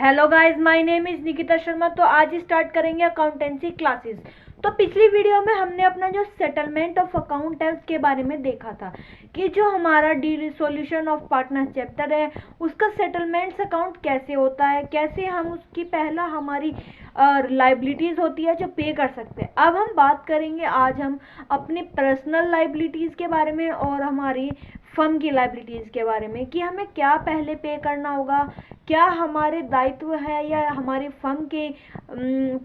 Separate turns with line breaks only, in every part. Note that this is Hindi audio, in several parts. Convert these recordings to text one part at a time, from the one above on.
Hello guys, my name is Nikita Sharma. तो आज स्टार्ट करेंगे अकाउंटेंसी क्लासेस। तो पिछली वीडियो में हमने अपना जो सेटलमेंट ऑफ अकाउंट है उसके बारे में देखा था कि जो हमारा डिसोल्यूशन ऑफ पार्टनर्स चैप्टर है उसका सेटलमेंट्स अकाउंट कैसे होता है, कैसे हम उसकी पहला हमारी लाइबिलिटीज़ होती है जो पे कर सकते हैं। अब हम बात करेंगे आज हम अपनी पर्सनल लाइबिलिटीज़ के बारे में और हमारी फर्म की लाइबिलिटीज़ के बारे में कि हमें क्या पहले पे करना होगा, क्या हमारे दायित्व है या हमारी फर्म के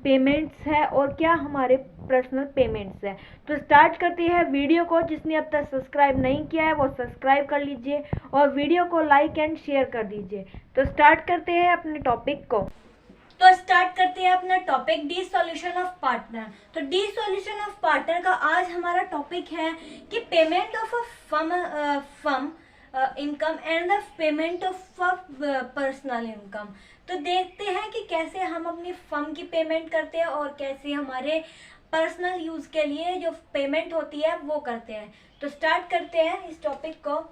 पेमेंट्स है और क्या हमारे पर्सनल पेमेंट्स है। तो स्टार्ट करते हैं वीडियो को। जिसने अब तक सब्सक्राइब नहीं किया है वो सब्सक्राइब कर लीजिए और वीडियो को लाइक एंड शेयर कर दीजिए। तो स्टार्ट करते हैं अपने टॉपिक को। तो स्टार्ट करते हैं अपना टॉपिक डिसोल्यूशन ऑफ पार्टनर। तो डिसोल्यूशन ऑफ पार्टनर का आज हमारा टॉपिक है कि payment of a firm income and the payment of personal income. तो देखते हैं कि कैसे हम अपनी फर्म की पेमेंट करते हैं और कैसे हमारे पर्सनल यूज के लिए जो पेमेंट होती है वो करते हैं। तो स्टार्ट करते हैं इस टॉपिक को।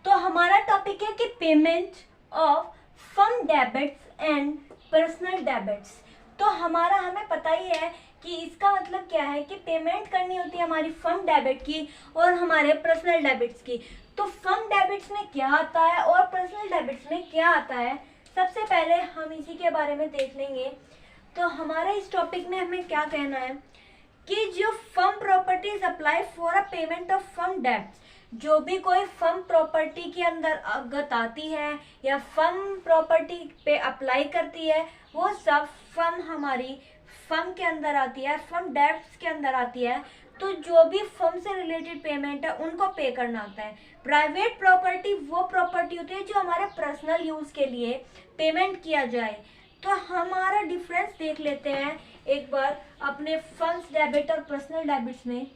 तो हमारा टॉपिक है कि payment of firm debits and personal debits. तो हमें पता ही है कि इसका मतलब क्या है कि पेमेंट करनी होती है हमारी फर्म डेबिट की और हमारे पर्सनल डेबिट्स की। तो फर्म डेबिट्स में क्या आता है और पर्सनल डेबिट्स में क्या आता है, सबसे पहले हम इसी के बारे में देख लेंगे। तो हमारा इस टॉपिक में हमें क्या कहना है कि जो firm properties apply for a payment of firm debts, जो भी कोई फर्म प्रॉपर्टी के अंदर अवगत आती है या फर्म प्रॉपर्टी पे अप्लाई करती है वो सब हमारी फर्म के अंदर आती है, फर्म डेब्ट्स के अंदर आती है। तो जो भी फर्म से रिलेटेड पेमेंट है उनको पे करना होता है। प्राइवेट प्रॉपर्टी वो प्रॉपर्टी होती है जो हमारे पर्सनल यूज के लिए पेमेंट किया जाए। तो हमारा डिफरेंस देख लेते हैं एक बार अपने फर्म्स डेबिट और पर्सनल डेबिट्स में।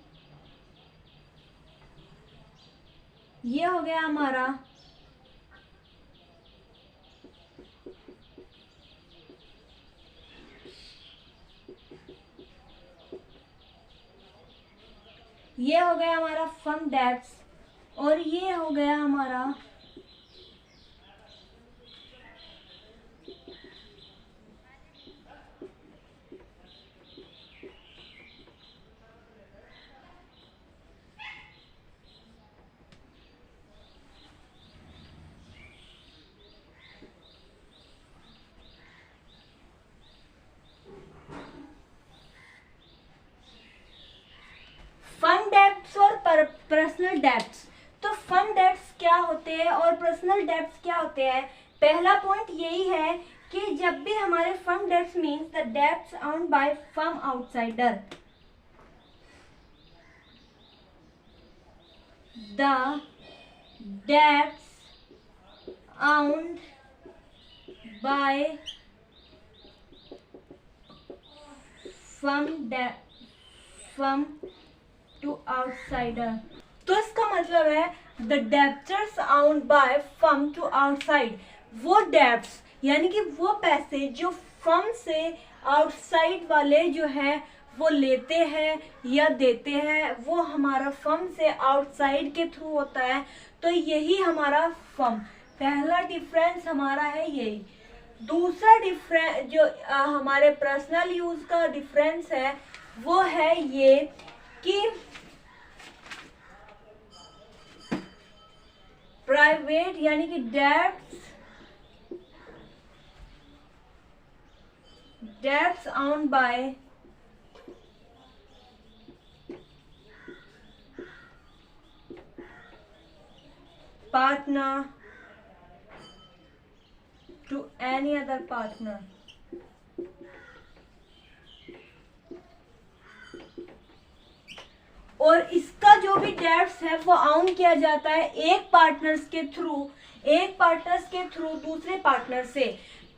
ये हो गया हमारा फर्म डेब्ट्स और ये हो गया हमारा फर्म डेब्ट्स और पर्सनल डेब्ट्स। तो फर्म डेब्ट्स क्या होते हैं और पर्सनल डेब्ट्स क्या होते हैं। पहला पॉइंट यही है कि जब भी हमारे firm debts means the debts owned by firm outsider, the debts owned by firm to outsider. तो इसका मतलब है the debtors owned by firm to outside, वो डेब्ट्स यानी कि वो पैसे जो फर्म से आउटसाइड वाले जो है वो लेते हैं या देते हैं वो हमारा फर्म से आउटसाइड के थ्रू होता है। तो यही हमारा फर्म, पहला डिफरेंस हमारा है यही। दूसरा डिफरेंस जो हमारे पर्सनल यूज का डिफरेंस है वो है ये कि प्राइवेट यानी कि debts owned by partner to any other partner. और इसका जो भी डेब्ट्स है वो आउन किया जाता है एक पार्टनर्स के थ्रू एक पार्टनर्स के थ्रू दूसरे पार्टनर से।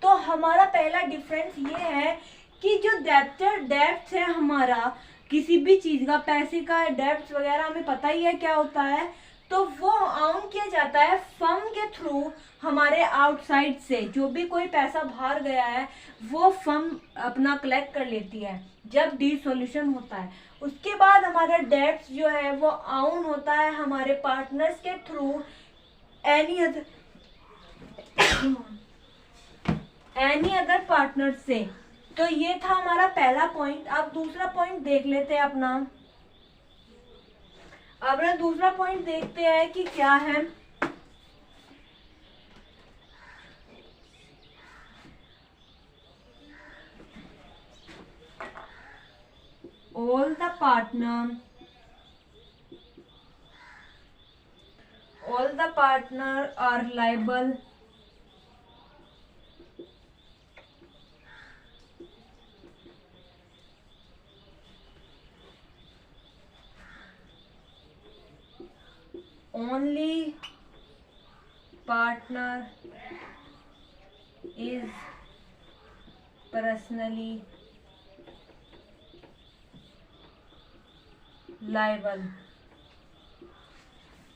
तो हमारा पहला डिफरेंस ये है कि जो डेब्ट है हमारा, किसी भी चीज का, पैसे का डेब्ट वगैरह हमें पता ही है क्या होता है, तो वो अर्न किया जाता है फर्म के थ्रू हमारे आउटसाइड से। जो भी कोई पैसा बाहर गया है वो फर्म अपना कलेक्ट कर लेती है जब डिसोल्यूशन होता है। उसके बाद हमारा डेब्ट जो है वो अर्न होता है हमारे पार्टनर्स के थ्रू एनी अदर पार्टनर से। तो ये था हमारा पहला पॉइंट। अब दूसरा पॉइंट देख लेते हैं अपना। दूसरा पॉइंट देखते हैं कि क्या है। all the partner are liable only partner is personally liable।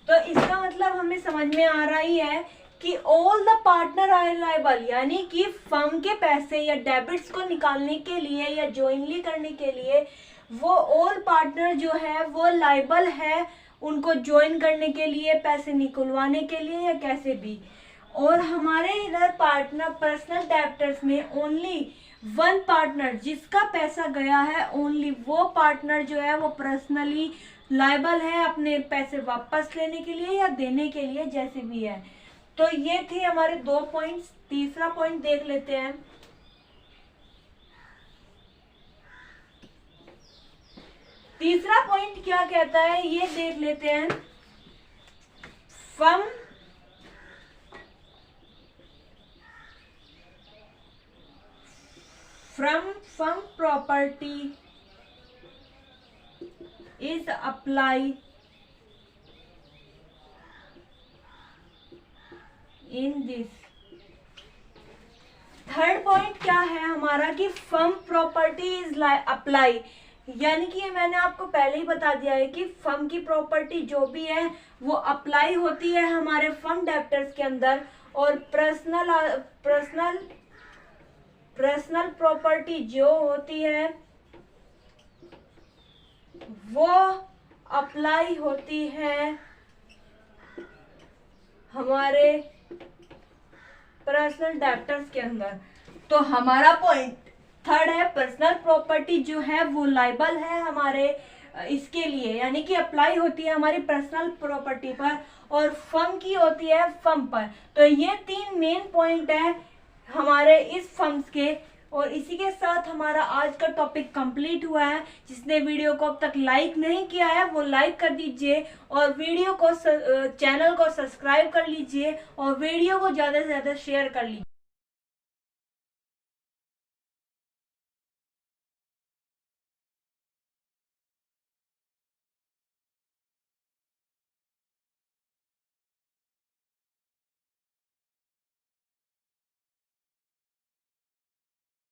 तो इसका मतलब हमें समझ में आ रहा ही है कि all the partner are liable, यानी कि फर्म के पैसे या डेबिट्स को निकालने के लिए या जॉइनली करने के लिए वो ऑल पार्टनर जो है वो लायबल है, उनको ज्वाइन करने के लिए, पैसे निकलवाने के लिए या कैसे भी। और हमारे इधर पार्टनर पर्सनल डेब्टर्स में ओनली वन पार्टनर जिसका पैसा गया है, ओनली वो पार्टनर जो है वो पर्सनली लायबल है अपने पैसे वापस लेने के लिए या देने के लिए, जैसे भी है। तो ये थे हमारे दो पॉइंट्स। तीसरा पॉइंट देख लेते हैं। तीसरा पॉइंट क्या कहता है ये देख लेते हैं। Firm property is apply in this। Third point क्या है हमारा कि फर्म प्रॉपर्टी इज अप्लाई, यानी कि मैंने आपको पहले ही बता दिया है कि फर्म की प्रॉपर्टी जो भी है वो अप्लाई होती है हमारे फर्म डेब्टर्स के अंदर, और पर्सनल प्रॉपर्टी जो होती है वो अप्लाई होती है हमारे पर्सनल डेब्टर्स के अंदर। तो हमारा पॉइंट थर्ड है, पर्सनल प्रॉपर्टी जो है वो लायबल है हमारे इसके लिए, यानी कि अप्लाई होती है हमारी पर्सनल प्रॉपर्टी पर, और फर्म की होती है फर्म पर। तो ये तीन मेन पॉइंट है हमारे इस फर्म्स के। और इसी के साथ हमारा आज का टॉपिक कंप्लीट हुआ है। जिसने वीडियो को अब तक लाइक नहीं किया है वो लाइक कर दीजिए, और वीडियो को चैनल को सब्सक्राइब कर लीजिए, और वीडियो को ज़्यादा से ज़्यादा शेयर कर लीजिए।